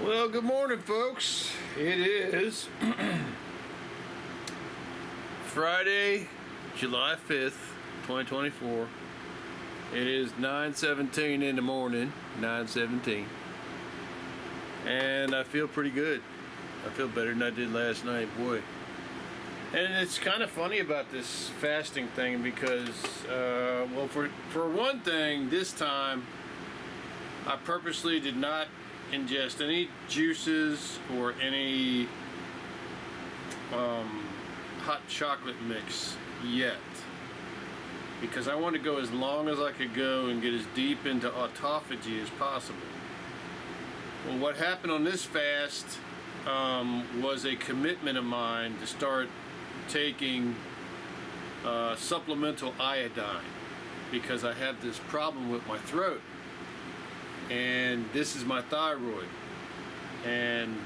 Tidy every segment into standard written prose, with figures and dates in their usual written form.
Well, good morning, folks. It is Friday, July 5th, 2024. It is 9:17 in the morning, 9:17. And I feel pretty good. I feel better than I did last night, boy. And it's kind of funny about this fasting thing because, well, for one thing, this time I purposely did not ingest any juices or any hot chocolate mix yet, because I want to go as long as I could go and get as deep into autophagy as possible. Well, what happened on this fast was a commitment of mine to start taking supplemental iodine, because I have this problem with my throat. And this is my thyroid, and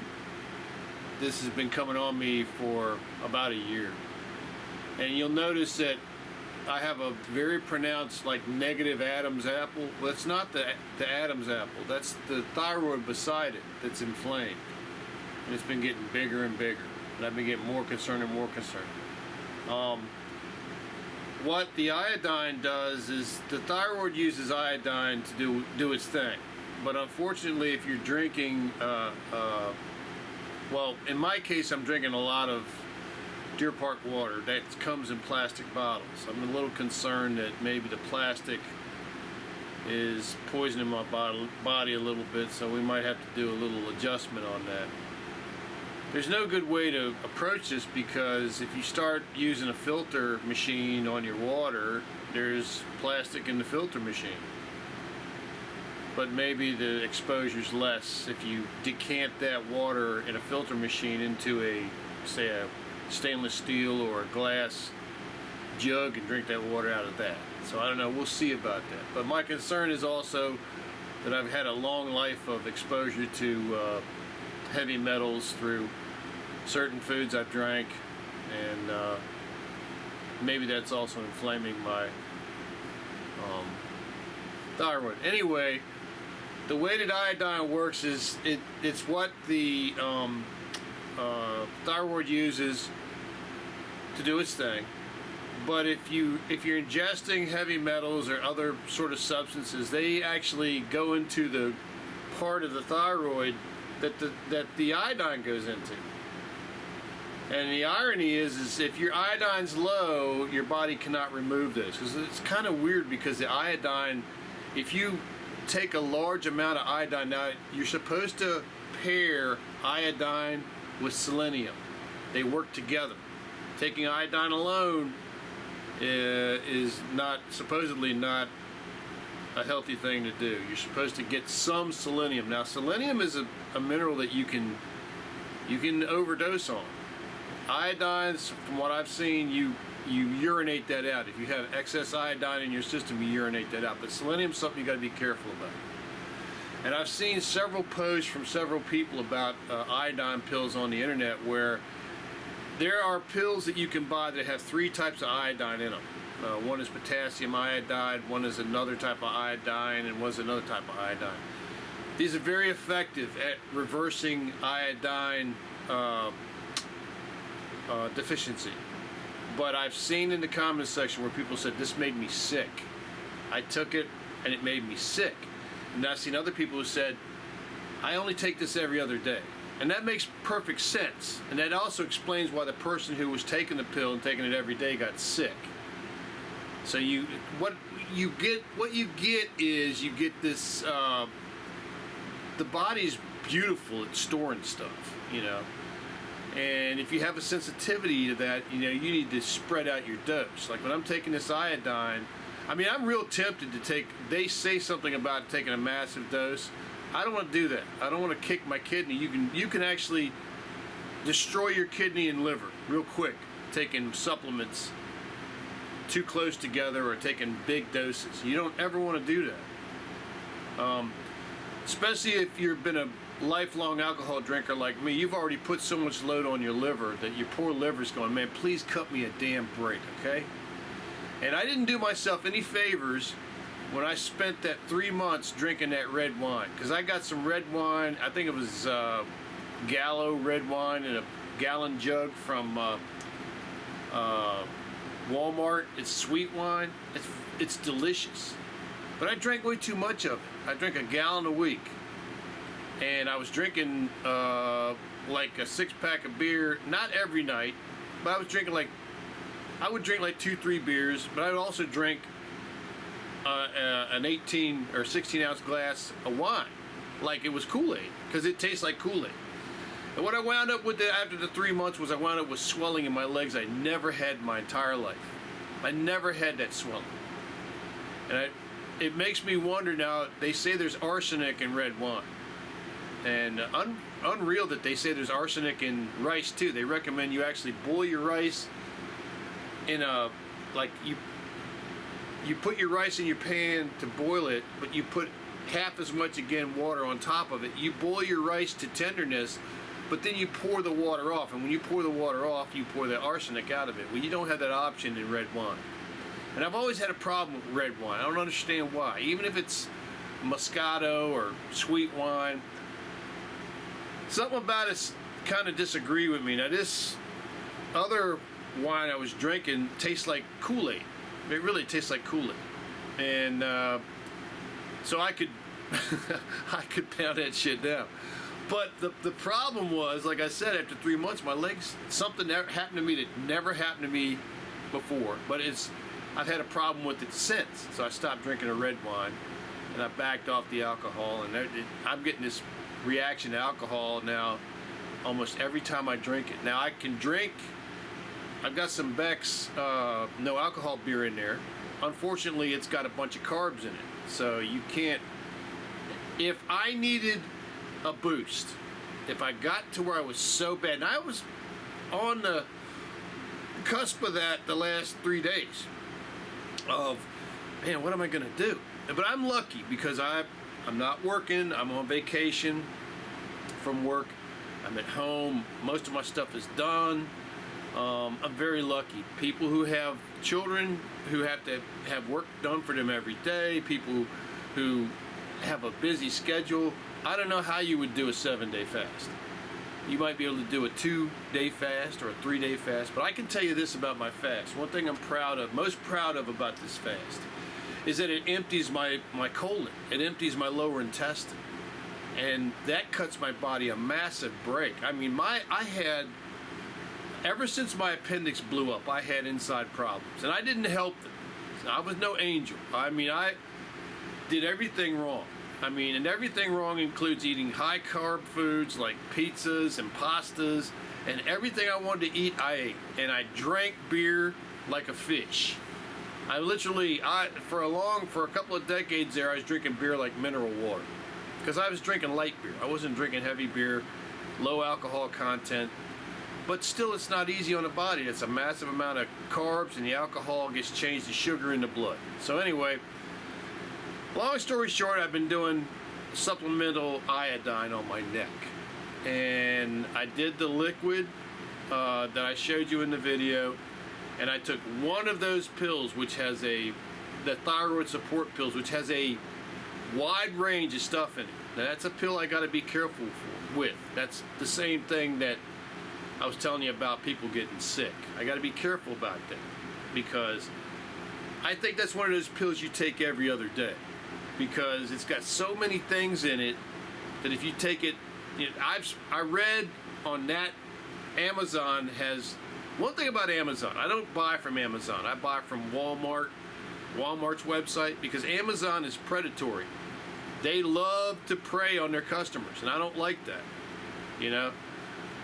this has been coming on me for about a year. And you'll notice that I have a very pronounced negative Adam's apple. Well, it's not the Adam's apple, that's the thyroid beside it that's inflamed, and it's been getting bigger and bigger, and I've been getting more concerned and more concerned. What the iodine does is the thyroid uses iodine to do its thing. But unfortunately, if you're drinking, well, in my case, I'm drinking a lot of Deer Park water that comes in plastic bottles. I'm a little concerned that maybe the plastic is poisoning my body a little bit, so we might have to do a little adjustment on that. There's no good way to approach this, because if you start using a filter machine on your water, there's plastic in the filter machine. But maybe the exposure's less if you decant that water in a filter machine into say a stainless steel or a glass jug and drink that water out of that. So I don't know, we'll see about that. But my concern is also that I've had a long life of exposure to heavy metals through certain foods I've drank, and maybe that's also inflaming my thyroid. Anyway, the way that iodine works is it's what the thyroid uses to do its thing. But if you're ingesting heavy metals or other sort of substances, they actually go into the part of the thyroid that the iodine goes into. And the irony is if your iodine's low, your body cannot remove this, because it's kind of weird, because the iodine, if you take a large amount of iodine, now you're supposed to pair iodine with selenium. They work together. Taking iodine alone is supposedly not a healthy thing to do. You're supposed to get some selenium. Now, selenium is a mineral that you can overdose on. Iodine's, from what I've seen, you urinate that out. If you have excess iodine in your system, you urinate that out. But selenium's something you got to be careful about. And I've seen several posts from several people about iodine pills on the internet, where there are pills that you can buy that have 3 types of iodine in them. One is potassium iodide, one is another type of iodine, and one's another type of iodine. These are very effective at reversing iodine deficiency. But I've seen in the comment section where people said, this made me sick. I took it and it made me sick. And I've seen other people who said, I only take this every other day. And that makes perfect sense. And that also explains why the person who was taking the pill and taking it every day got sick. So what you get is this, the body's beautiful at storing stuff, you know. And if you have a sensitivity to that, you need to spread out your dose. Like when I'm taking this iodine, I mean, I'm real tempted to take, they say something about taking a massive dose. I don't want to do that. I don't want to kick my kidney. You can actually destroy your kidney and liver real quick taking supplements too close together or taking big doses. You don't ever want to do that. Especially if you've been a lifelong alcohol drinker like me. You've already put so much load on your liver that your poor liver's going, man, please cut me a damn break, okay? And I didn't do myself any favors when I spent that 3 months drinking that red wine, because I got some red wine. I think it was Gallo red wine in a gallon jug from Walmart. It's sweet wine. It's delicious, but I drank way too much of it. I drink a gallon a week, and I was drinking like a 6-pack of beer, not every night, but I was drinking I would drink like 2-3 beers, but I would also drink an 18 or 16 ounce glass of wine, like it was Kool-Aid, because it tastes like Kool-Aid. And what I wound up with after the 3 months was I wound up with swelling in my legs I never had in my entire life. I never had that swelling. And it makes me wonder now, they say there's arsenic in red wine. And unreal that they say there's arsenic in rice too. They recommend you actually boil your rice in a, like you put your rice in your pan to boil it, but you put half as much water on top of it. You boil your rice to tenderness, but then you pour the water off, and when you pour the water off, you pour the arsenic out of it. Well, you don't have that option in red wine. And I've always had a problem with red wine. I don't understand why. Even if it's Moscato or sweet wine, something about it kind of disagree with me. Now, this other wine I was drinking tastes like Kool-Aid. It really tastes like Kool-Aid. And so I could I could pound that shit down. But the problem was, like I said, after 3 months, my legs, something that happened to me that never happened to me before. But I've had a problem with it since. So I stopped drinking a red wine, and I backed off the alcohol. And I'm getting this reaction to alcohol now almost every time I drink it. Now I can drink, I've got some Beck's no alcohol beer in there. Unfortunately, it's got a bunch of carbs in it. So you can't, if I needed a boost, if I got to where I was so bad, and I was on the cusp of that the last 3 days of, man, what am I gonna do? But I'm lucky because I'm not working, I'm on vacation from work, I'm at home, most of my stuff is done. I'm very lucky. People who have children who have to have work done for them every day, people who have a busy schedule, I don't know how you would do a 7-day fast. You might be able to do a 2-day fast or a 3-day fast, but I can tell you this about my fast. One thing I'm most proud of about this fast is that it empties my colon. It empties my lower intestine. And that cuts my body a massive break. I mean, ever since my appendix blew up, I had inside problems. And I didn't help them. I was no angel. I mean, I did everything wrong. I mean, and everything wrong includes eating high carb foods like pizzas and pastas, and everything I wanted to eat, I ate. And I drank beer like a fish. I literally, for a couple of decades there, I was drinking beer like mineral water. Because I was drinking light beer. I wasn't drinking heavy beer, low alcohol content. But still, it's not easy on the body. It's a massive amount of carbs, and the alcohol gets changed to sugar in the blood. So anyway, long story short, I've been doing supplemental iodine on my neck. And I did the liquid that I showed you in the video. And I took one of those pills, which has the thyroid support pills, which has a wide range of stuff in it. Now that's a pill I got to be careful with. That's the same thing that I was telling you about people getting sick. I got to be careful about that because I think that's one of those pills you take every other day because it's got so many things in it that if you take it, I read on that Amazon has, one thing about Amazon, I don't buy from Amazon. I buy from Walmart's website, because Amazon is predatory. They love to prey on their customers, and I don't like that, you know.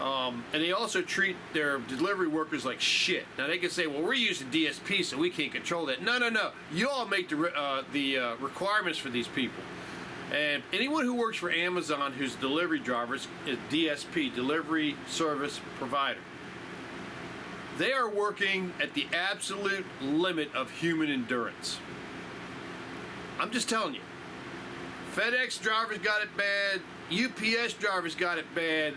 And they also treat their delivery workers like shit. Now they can say, well, we're using DSP, so we can't control that. No. You all make the requirements for these people. And anyone who works for Amazon who's delivery drivers is DSP, Delivery Service Provider. They are working at the absolute limit of human endurance. I'm just telling you. FedEx drivers got it bad. UPS drivers got it bad.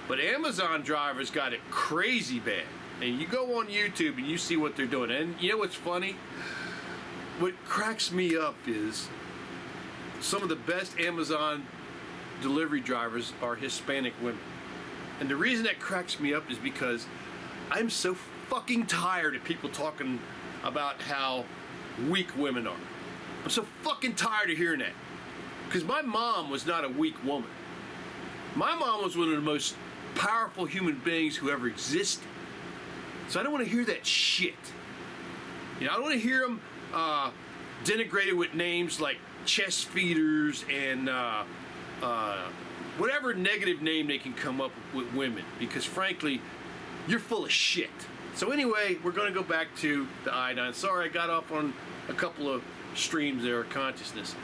But Amazon drivers got it crazy bad. And you go on YouTube and you see what they're doing. And you know what's funny? what cracks me up is some of the best Amazon delivery drivers are Hispanic women. And the reason that cracks me up is because I'm so fucking tired of people talking about how weak women are. I'm so fucking tired of hearing that. Because my mom was not a weak woman. My mom was one of the most powerful human beings who ever existed. So I don't want to hear that shit. You know, I don't want to hear them denigrated with names like chest feeders and whatever negative name they can come up with women. Because frankly, you're full of shit. So anyway, we're going to go back to the iodine. Sorry, I got off on a couple of streams there of consciousness.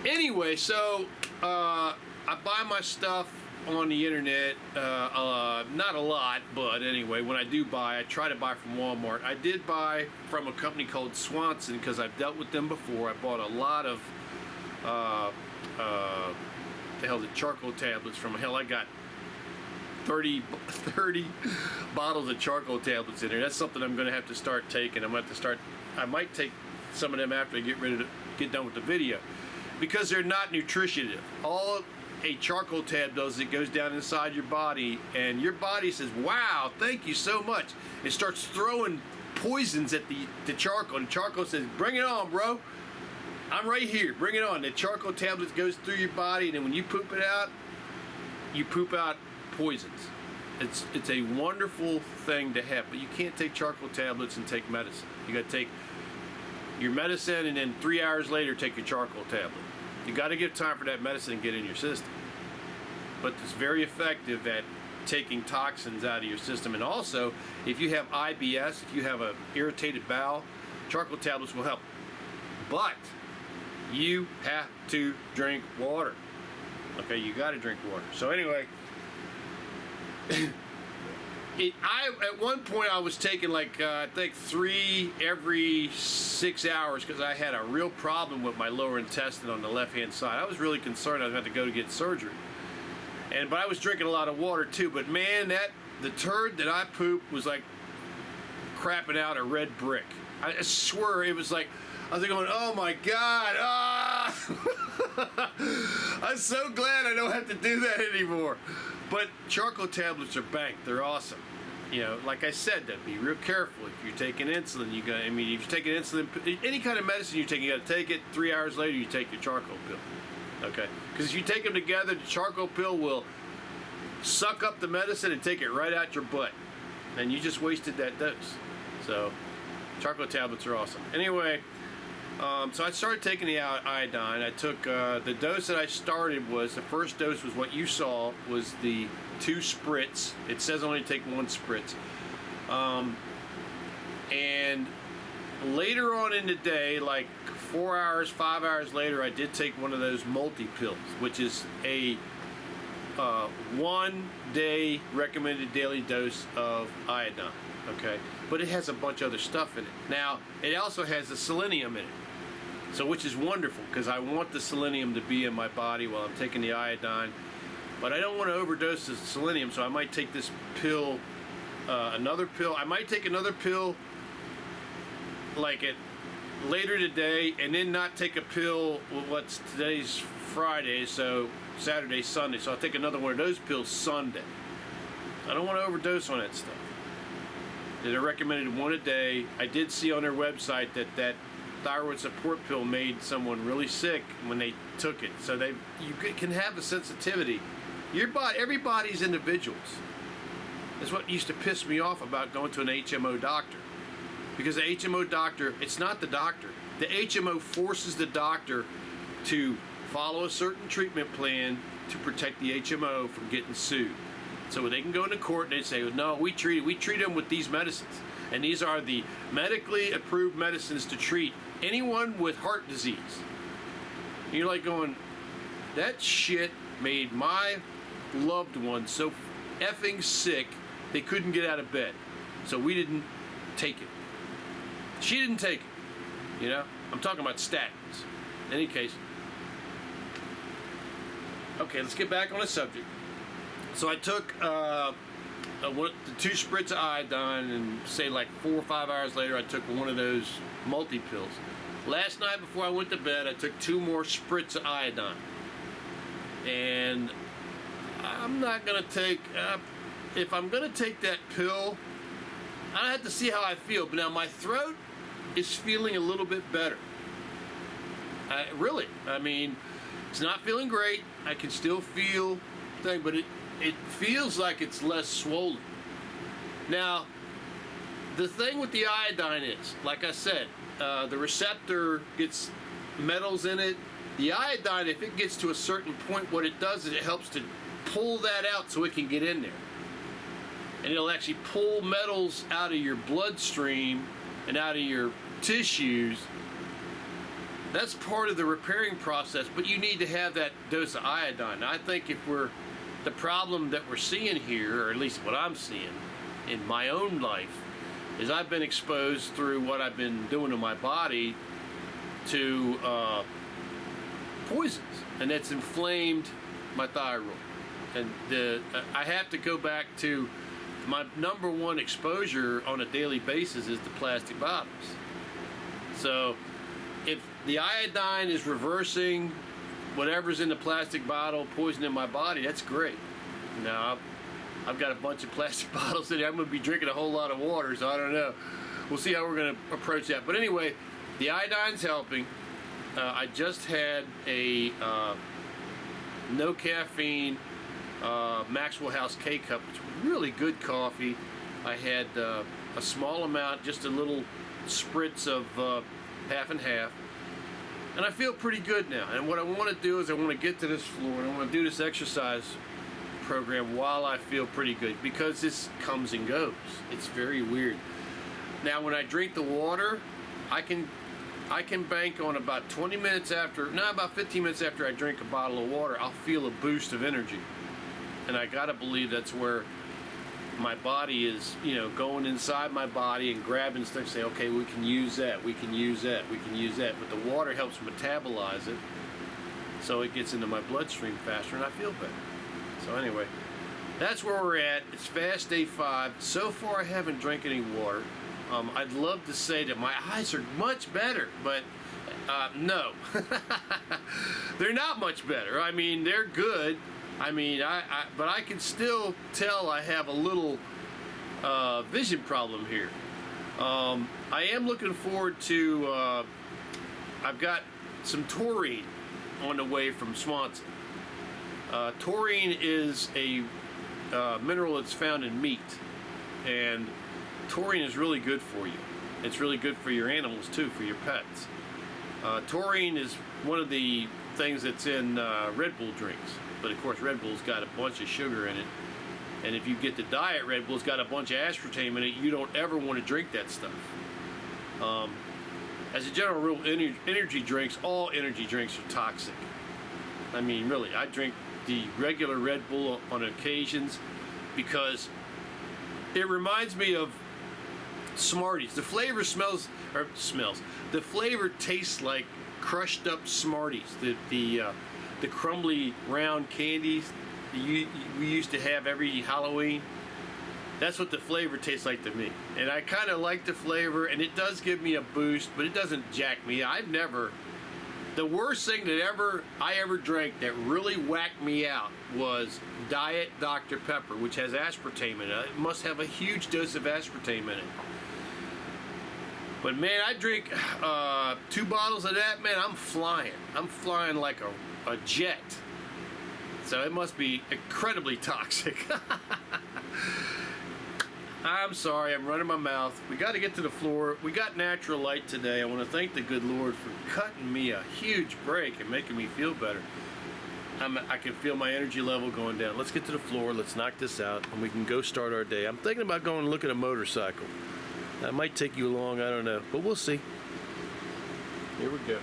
Anyway, so I buy my stuff on the internet, not a lot, but anyway, when I do buy, I try to buy from Walmart. I did buy from a company called Swanson because I've dealt with them before. I bought a lot of the charcoal tablets from hell. I got 30 bottles of charcoal tablets in there. That's something I'm going to have to start taking. I might take some of them after I get done with the video, because they're not nutritive. All a charcoal tab does, it goes down inside your body, and your body says, wow, thank you so much. It starts throwing poisons at the charcoal, and charcoal says, bring it on, bro. I'm right here, bring it on. The charcoal tablet goes through your body, and then when you poop it out, you poop out poisons. It's a wonderful thing to have, but you can't take charcoal tablets and take medicine. You got to take your medicine, and then 3 hours later take your charcoal tablet. You got to give time for that medicine and get in your system. But it's very effective at taking toxins out of your system. And also, if you have IBS, if you have an irritated bowel, charcoal tablets will help. But you have to drink water. Okay, you got to drink water. So anyway, at one point I was taking like I think 3 every 6 hours because I had a real problem with my lower intestine on the left-hand side. I was really concerned I was going to go to get surgery. But I was drinking a lot of water too. But man, the turd that I pooped was like crapping out a red brick. I swear it was like, I was going, oh my God, I'm so glad I don't have to do that anymore. But charcoal tablets are banked. They're awesome. You know, like I said, to be real careful. If you're taking insulin, if you're taking insulin, any kind of medicine you're taking, you got to take it. 3 hours later, you take your charcoal pill. Okay? Because if you take them together, the charcoal pill will suck up the medicine and take it right out your butt. And you just wasted that dose. So, charcoal tablets are awesome. Anyway, so I started taking the iodine. I took the dose that I started was, the first dose was what you saw, was the 2 spritz. It says only take 1 spritz. And later on in the day, like 4 hours, 5 hours later, I did take one of those multi-pills, which is a 1 day recommended daily dose of iodine. Okay, but it has a bunch of other stuff in it. Now, it also has the selenium in it. So, which is wonderful, because I want the selenium to be in my body while I'm taking the iodine. But I don't want to overdose the selenium, so I might take this pill, another pill. I might take another pill like later today, and then not take a pill. Well, today's Friday, so Saturday, Sunday. So I'll take another one of those pills Sunday. I don't want to overdose on that stuff. They're recommended 1 a day. I did see on their website that thyroid support pill made someone really sick when they took it. So you can have a sensitivity. Your body, everybody's individuals. That's what used to piss me off about going to an HMO doctor. Because the HMO doctor, it's not the doctor. The HMO forces the doctor to follow a certain treatment plan to protect the HMO from getting sued. So they can go into court and they say, no, we treat them with these medicines. And these are the medically approved medicines to treat anyone with heart disease. And you're like going, that shit made my loved one so effing sick they couldn't get out of bed. So we didn't take it. She didn't take it. You know? I'm talking about statins. In any case. Okay, let's get back on the subject. So I took the 2 spritz of iodine, and say like 4 or 5 hours later I took one of those multi-pills. Last night before I went to bed I took 2 more spritz of iodine. And I'm not going to take, if I'm going to take that pill, I have to see how I feel. But now my throat is feeling a little bit better. Really, I mean, it's not feeling great. I can still feel thing, but it feels like it's less swollen. Now, the thing with the iodine is, like I said, the receptor gets metals in it. The iodine, if it gets to a certain point, what it does is it helps to pull that out so it can get in there. And it'll actually pull metals out of your bloodstream and out of your tissues. That's part of the repairing process, but you need to have that dose of iodine. Now, I think the problem that we're seeing here, or at least what I'm seeing in my own life, is I've been exposed through what I've been doing to my body to poisons, and that's inflamed my thyroid. And I have to go back to my number one exposure on a daily basis is the plastic bottles. So if the iodine is reversing whatever's in the plastic bottle, poisoning my body, that's great. Now, I've got a bunch of plastic bottles in there. I'm going to be drinking a whole lot of water, so I don't know. We'll see how we're going to approach that. But anyway, the iodine's helping. I just had a no caffeine Maxwell House K-Cup, which was really good coffee. I had a small amount, just a little spritz of half and half. And I feel pretty good now. And what I want to do is I want to get to this floor and I want to do this exercise program while I feel pretty good, because this comes and goes. It's very weird. Now, when I drink the water, I can bank on about 20 minutes after, no, about 15 minutes after I drink a bottle of water, I'll feel a boost of energy. And I gotta believe that's where my body is, going inside my body and grabbing stuff, say, okay, we can use that, we can use that, we can use that. But the water helps metabolize it, so it gets into my bloodstream faster and I feel better. So anyway, that's where we're at. It's fast day 5. So far I haven't drank any water. I'd love to say that my eyes are much better, but no. They're not much better. I mean, they're good. I mean, but I can still tell I have a little vision problem here. I am looking forward to, I've got some taurine on the way from Swanson. Taurine is a mineral that's found in meat, and taurine is really good for you. It's really good for your animals too, for your pets. Taurine is one of the things that's in Red Bull drinks, but of course Red Bull's got a bunch of sugar in it, and if you get the diet Red Bull's got a bunch of aspartame in it, you don't ever want to drink that stuff. As a general rule, energy drinks, all energy drinks are toxic. I mean, really, I drink the regular Red Bull on occasions because it reminds me of Smarties. The flavor smells. The flavor tastes like crushed up Smarties. The crumbly round candies we used to have every Halloween. That's what the flavor tastes like to me. And I kind of like the flavor, and it does give me a boost, but it doesn't jack me. The worst thing that I ever drank that really whacked me out was Diet Dr. Pepper, which has aspartame in it. It must have a huge dose of aspartame in it. But man, I drink 2 bottles of that, man, I'm flying. I'm flying like a jet. So it must be incredibly toxic. I'm sorry, I'm running my mouth. We got to get to the floor. We got natural light today. I want to thank the good Lord for cutting me a huge break and making me feel better. I can feel my energy level going down. Let's get to the floor. Let's knock this out, and we can go start our day. I'm thinking about going and look at a motorcycle. That might take you long, I don't know, but we'll see. Here we go.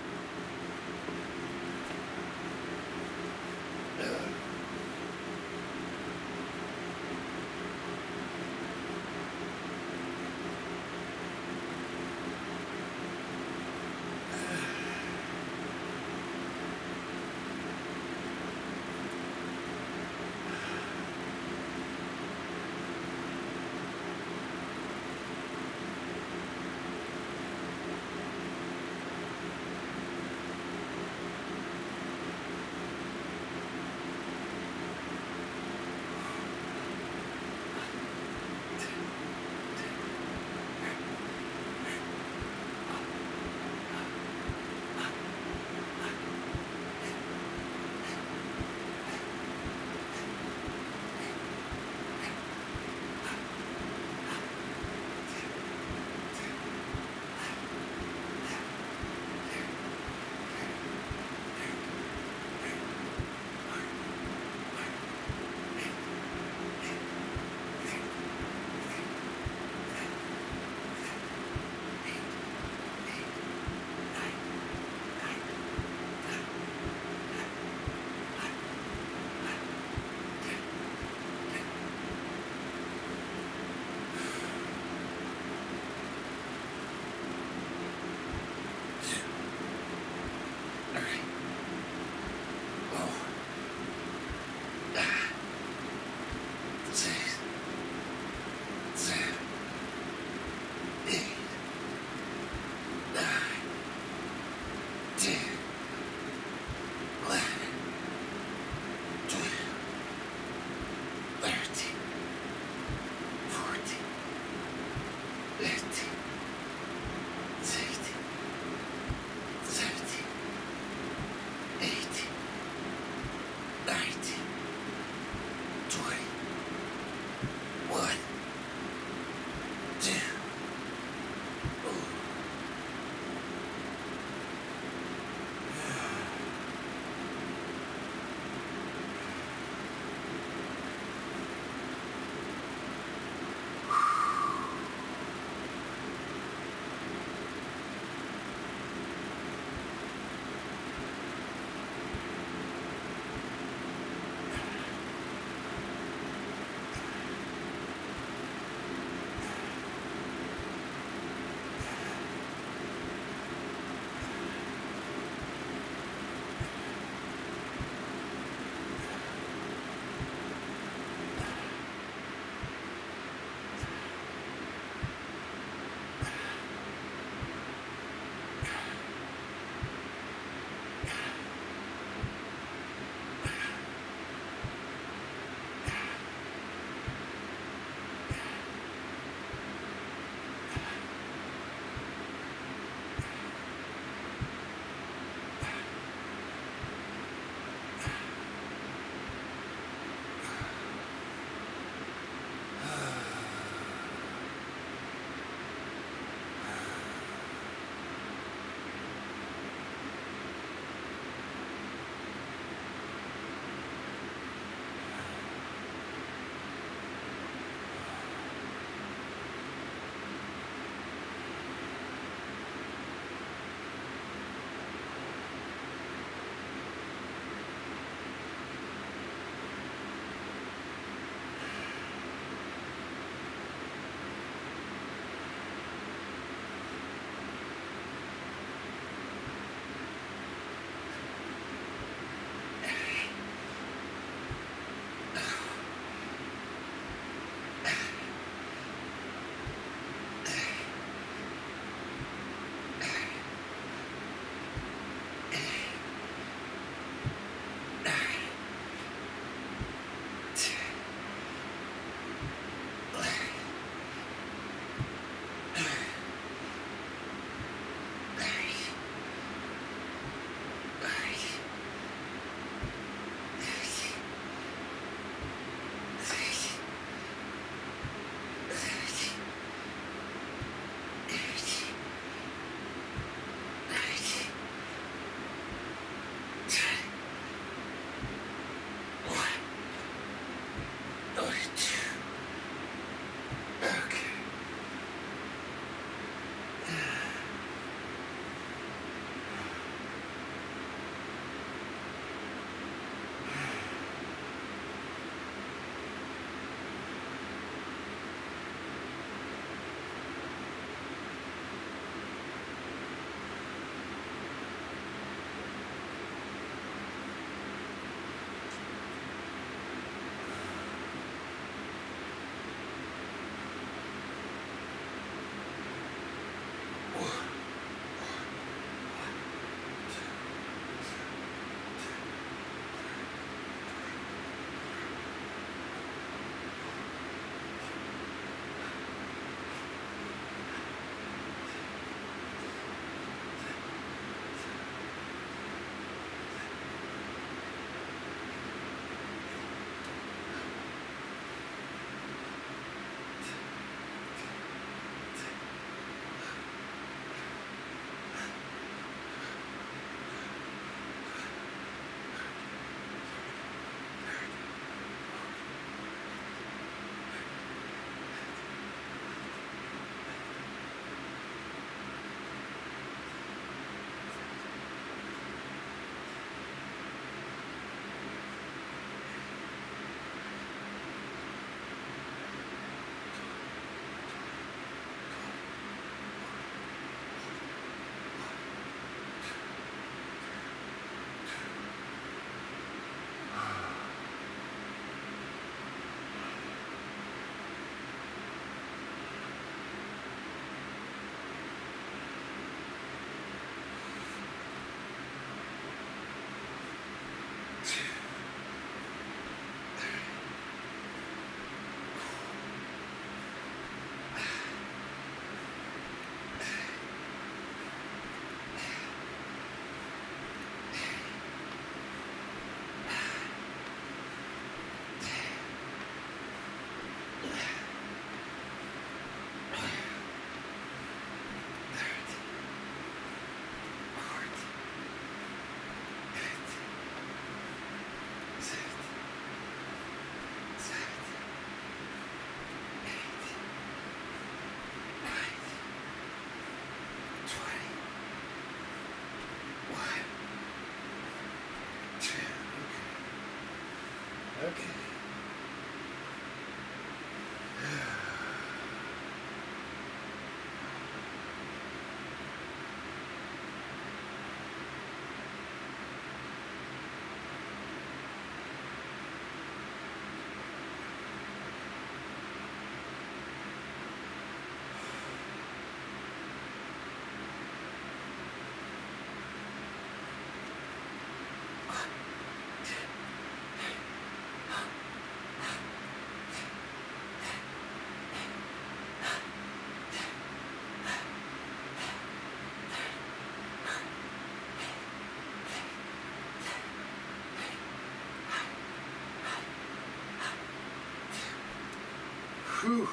Whew.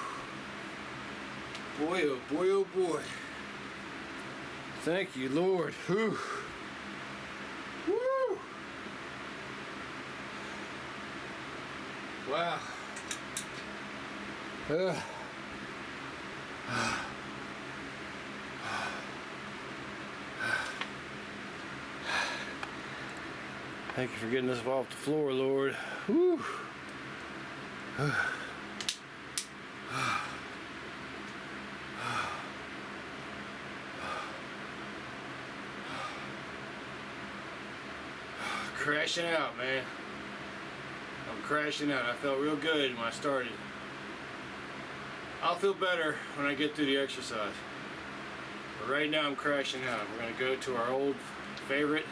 Boy, oh boy, oh boy. Thank you, Lord. Whew. Woo. Wow. Thank you for getting us off the floor, Lord. Whew. Crashing out, man. I'm crashing out. I felt real good when I started. I'll feel better when I get through the exercise. But right now I'm crashing out. We're going to go to our old favorite.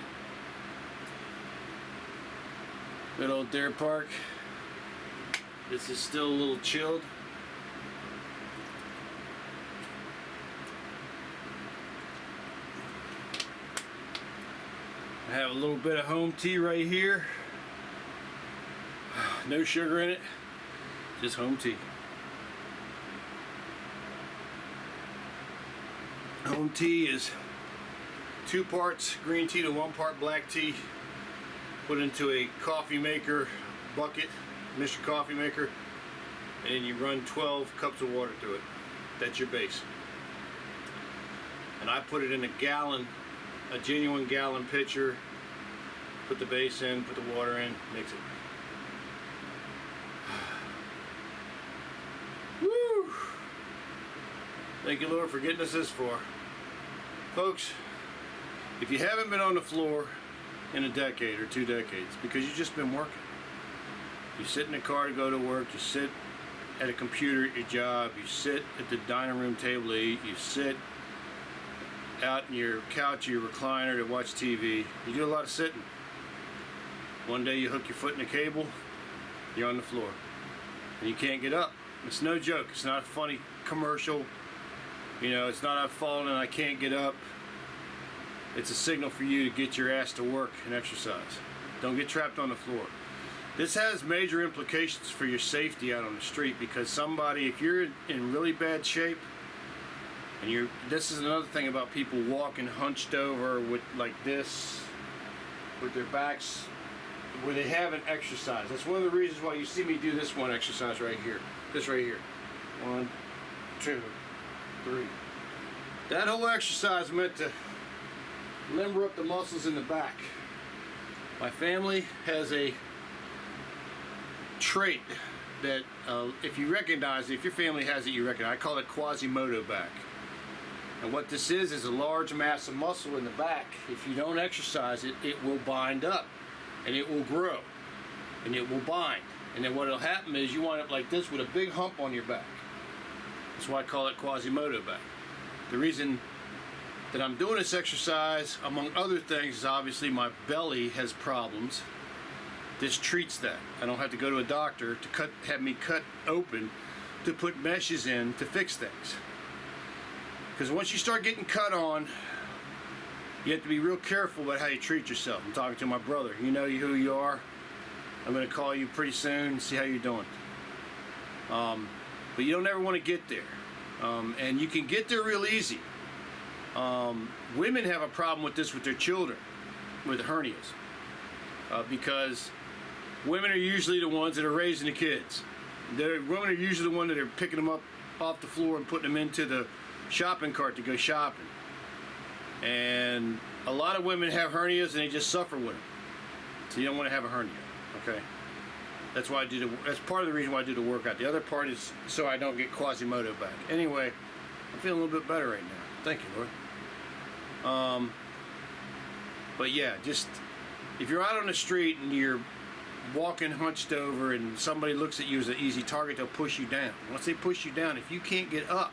Good old Deer Park. This is still a little chilled. I have a little bit of home tea right here. No sugar in it, just home tea. Home tea is 2 parts green tea to 1 part black tea. Put into a coffee maker bucket, Mr. Coffee Maker, and then you run 12 cups of water through it. That's your base. And I put it in a gallon, a genuine gallon pitcher. Put the base in, put the water in, mix it. Woo! Thank you, Lord, for getting us this far. Folks, if you haven't been on the floor in a decade or 2 decades, because you've just been working. You sit in the car to go to work, you sit at a computer at your job, you sit at the dining room table to eat, you sit out in your couch or your recliner to watch TV. You do a lot of sitting. One day you hook your foot in the cable, you're on the floor. And you can't get up. It's no joke. It's not a funny commercial. You know, it's not I've fallen and I can't get up. It's a signal for you to get your ass to work and exercise. Don't get trapped on the floor. This has major implications for your safety out on the street, because somebody, if you're in really bad shape, and this is another thing about people walking hunched over with like this, with their backs, where they haven't exercised. That's one of the reasons why you see me do this one exercise right here. This right here. 1, 2, 3. That whole exercise is meant to limber up the muscles in the back. My family has a trait that if you recognize it, if your family has it, you recognize. I call it Quasimodo back. And what this is a large mass of muscle in the back. If you don't exercise it, it will bind up, and it will grow, and it will bind. And then what will happen is you wind up like this with a big hump on your back. That's why I call it Quasimodo back. The reason that I'm doing this exercise, among other things, is obviously my belly has problems. This treats that. I don't have to go to a doctor to have me cut open to put meshes in to fix things. Because once you start getting cut on, you have to be real careful about how you treat yourself. I'm talking to my brother. You know who you are. I'm going to call you pretty soon and see how you're doing. But you don't ever want to get there. And you can get there real easy. Women have a problem with this with their children, with hernias. Because women are usually the ones that are raising the kids. Women are usually the ones that are picking them up off the floor and putting them into the shopping cart to go shopping. And a lot of women have hernias and they just suffer with them. So you don't want to have a hernia, okay? That's why that's part of the reason why I do the workout. The other part is so I don't get Quasimodo back. Anyway, I'm feeling a little bit better right now. Thank you, Lord. But yeah, just if you're out on the street and you're walking hunched over and somebody looks at you as an easy target, they'll push you down. Once they push you down, if you can't get up,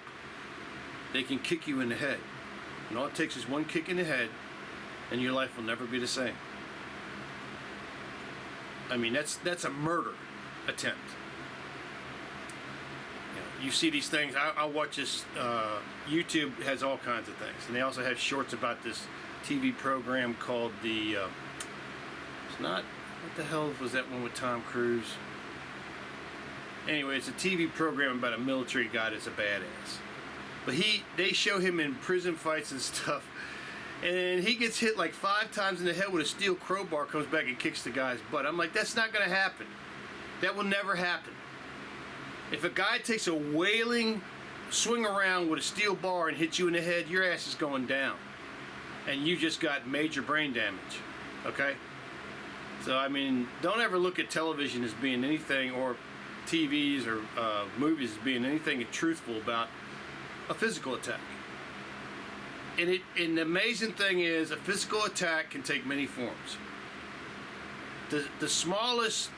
they can kick you in the head. And all it takes is one kick in the head, and your life will never be the same. I mean, that's a murder attempt. You see these things. I watch this. YouTube has all kinds of things, and they also have shorts about this TV program called the. It's not. What the hell was that one with Tom Cruise? Anyway, it's a TV program about a military guy that's a badass. But they show him in prison fights and stuff, and he gets hit like 5 times in the head with a steel crowbar, comes back and kicks the guy's butt. I'm like, that's not going to happen. That will never happen. If a guy takes a wailing swing around with a steel bar and hits you in the head, your ass is going down. And you just got major brain damage. Okay? So, I mean, don't ever look at television as being anything, or TVs or movies as being anything truthful about a physical attack. And the amazing thing is, a physical attack can take many forms. The smallest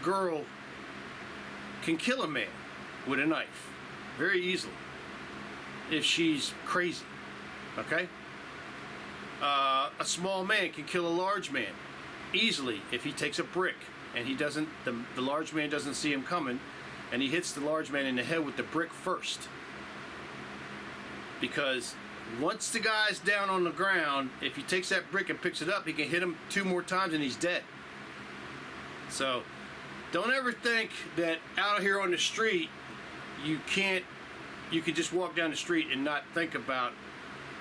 girl can kill a man with a knife very easily if she's crazy. Okay? A small man can kill a large man easily if he takes a brick and he doesn't, the large man doesn't see him coming, and he hits the large man in the head with the brick first. Because once the guy's down on the ground, if he takes that brick and picks it up, he can hit him 2 more times and he's dead. So don't ever think that out here on the street you can just walk down the street and not think about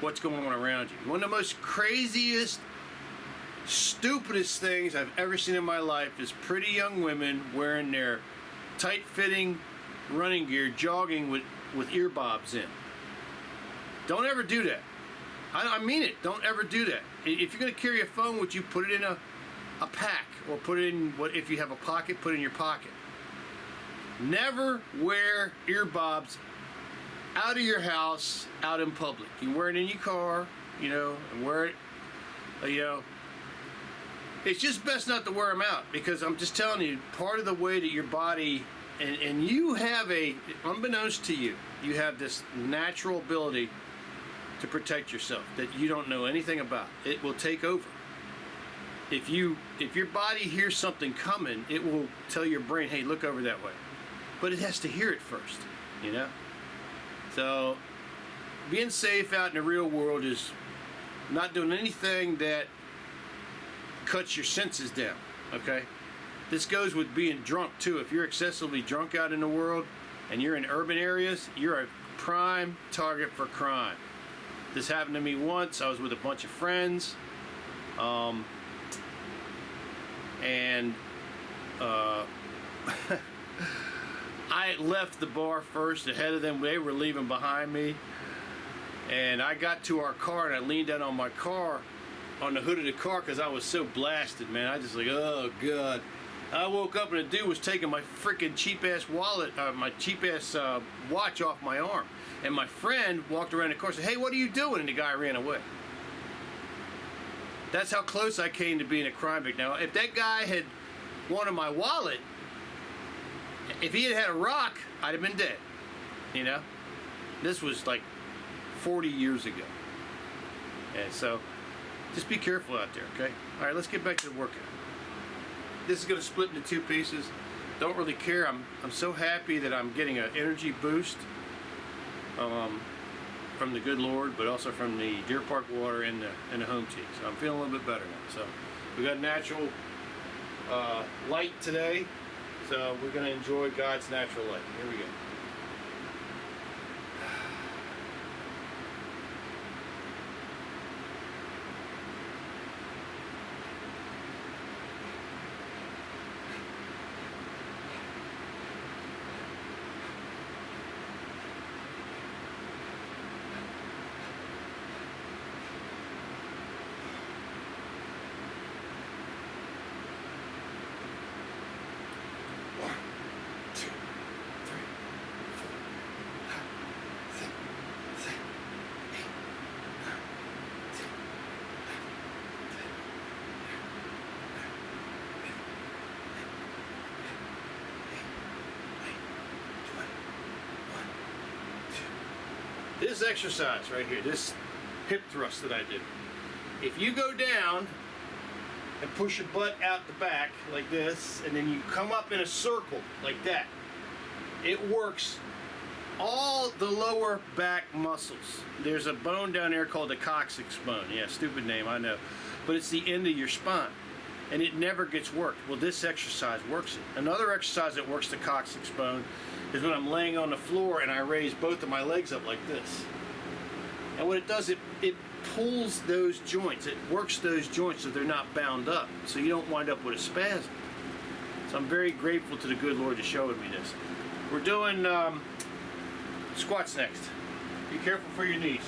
what's going on around you. One of the most craziest, stupidest things I've ever seen in my life is pretty young women wearing their tight-fitting running gear, jogging with earbobs in. Don't ever do that. I mean it. Don't ever do that. If you're going to carry a phone with you, put it in a pack, or put it in, if you have a pocket, put it in your pocket. Never wear earbobs out of your house, out in public. You can wear it in your car, and wear it, It's just best not to wear them out, because I'm just telling you, part of the way that your body, and you have unbeknownst to you, you have this natural ability to protect yourself that you don't know anything about. It will take over. If your body hears something coming, it will tell your brain, hey, look over that way. But it has to hear it first, So being safe out in the real world is not doing anything that cuts your senses down, okay? This goes with being drunk too. If you're excessively drunk out in the world and you're in urban areas, you're a prime target for crime. This happened to me once. I was with a bunch of friends, and I left the bar first ahead of them. They were leaving behind me, and I got to our car and I leaned down on the hood of the car because I was so blasted, man. I just like, oh God. I woke up and the dude was taking my freaking cheap-ass wallet, my cheap-ass watch off my arm. And my friend walked around the car and said, hey, what are you doing? And the guy ran away. That's how close I came to being a crime victim. Now, if that guy had wanted my wallet, if he had a rock, I'd have been dead. This was like 40 years ago. And so, just be careful out there, okay? All right, let's get back to the workout. This is going to split into 2 pieces. Don't really care. I'm so happy that I'm getting an energy boost from the good Lord, but also from the Deer Park water and the home tea. So I'm feeling a little bit better now. So we got natural light today. So we're going to enjoy God's natural light. Here we go. This exercise right here, this hip thrust that I did, if you go down and push your butt out the back like this, and then you come up in a circle like that, it works all the lower back muscles. There's a bone down there called the coccyx bone. Yeah, stupid name, I know. But it's the end of your spine. and it never gets worked. Well, this exercise works it. Another exercise that works the coccyx bone is when I'm laying on the floor and I raise both of my legs up like this. And what it does, it pulls those joints. It works those joints so they're not bound up, so you don't wind up with a spasm. So I'm very grateful to the good Lord to showing me this. We're doing squats next. Be careful for your knees.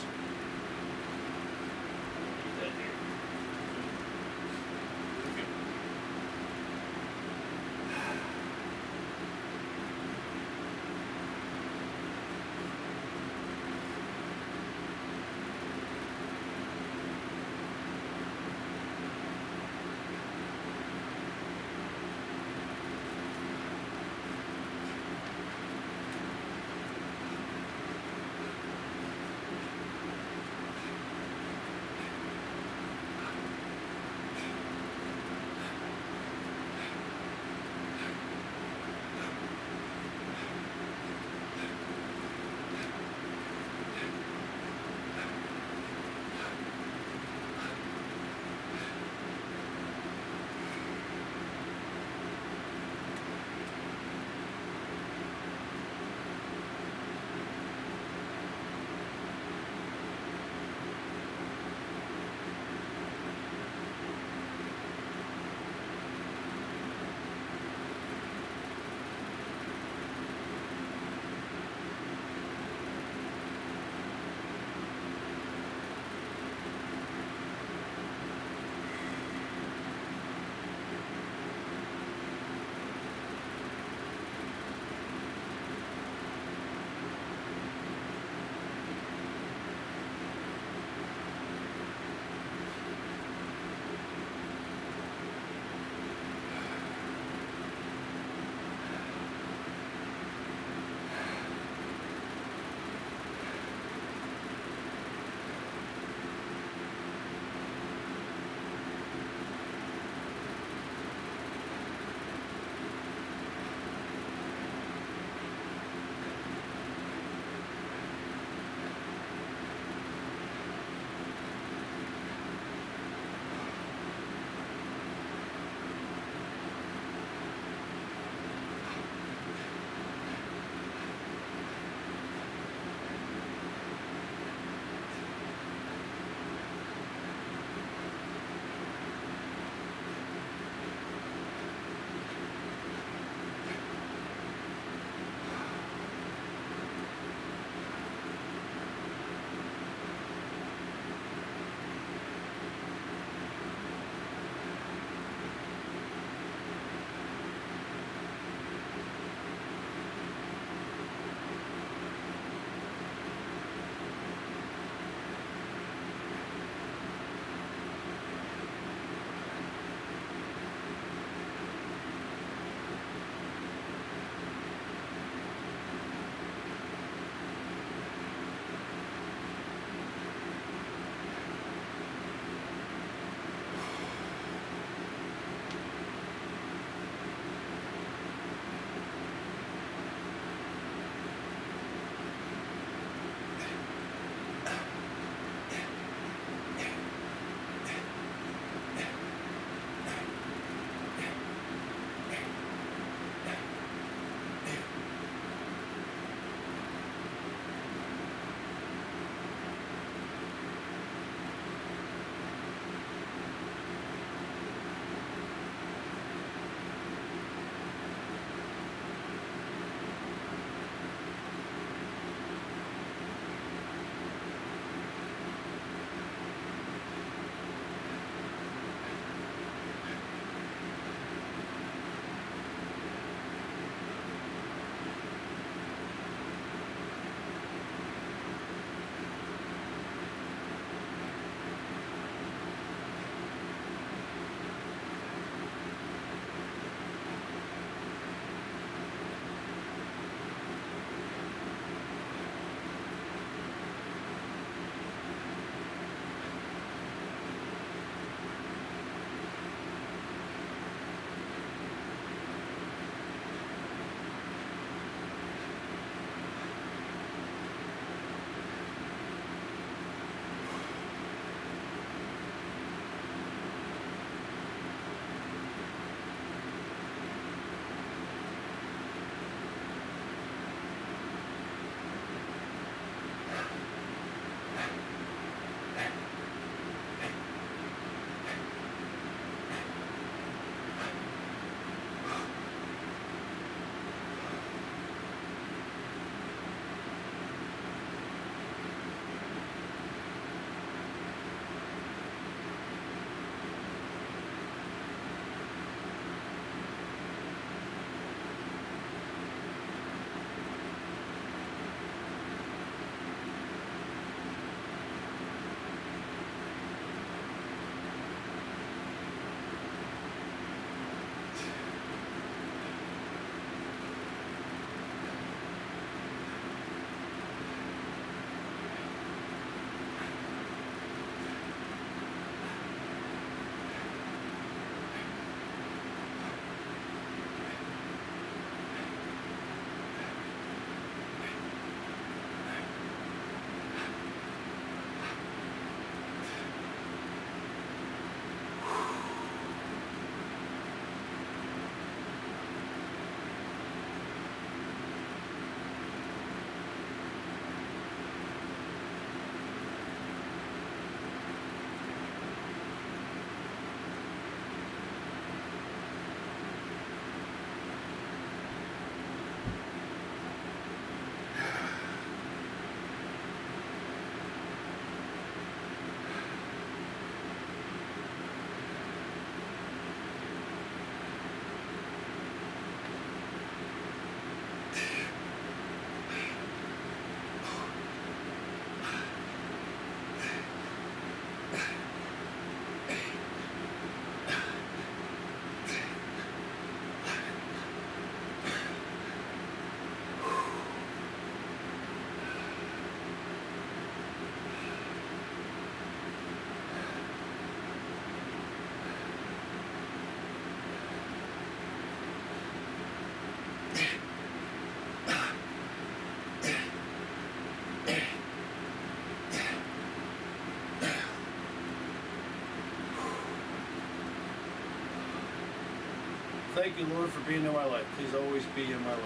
thank you, Lord, for being in my life. Please always be in my life.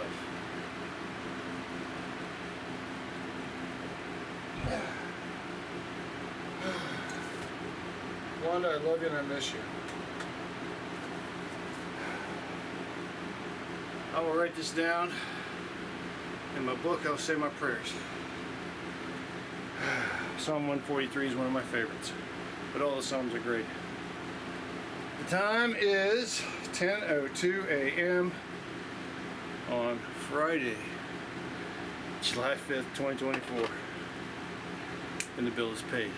Wanda, I love you and I miss you. I will write this down. In my book, I'll say my prayers. Psalm 143 is one of my favorites, but all the Psalms are great. The time is 10:02 a.m. on Friday, July 5th, 2024, and the bill is paid.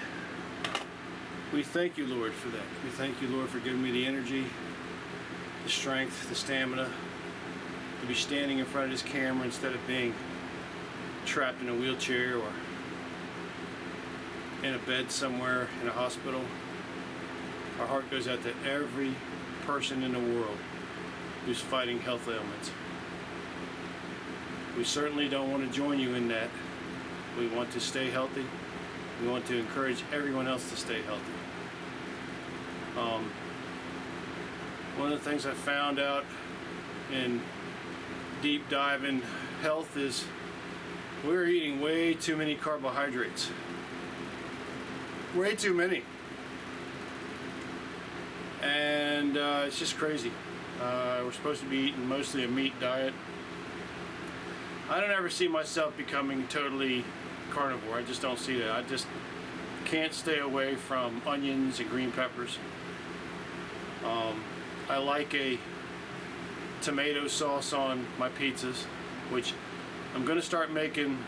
We thank you, Lord, for that. We thank you, Lord, for giving me the energy, the strength, the stamina to be standing in front of this camera instead of being trapped in a wheelchair or in a bed somewhere in a hospital. Our heart goes out to every person in the world who's fighting health ailments. We certainly don't want to join you in that. We want to stay healthy. We want to encourage everyone else to stay healthy. One of the things I found out in deep dive in health is we're eating way too many carbohydrates. Way too many. And it's just crazy. We're supposed to be eating mostly a meat diet. I don't ever see myself becoming totally carnivore. I just don't see that. I just can't stay away from onions and green peppers. I like a tomato sauce on my pizzas, which I'm going to start making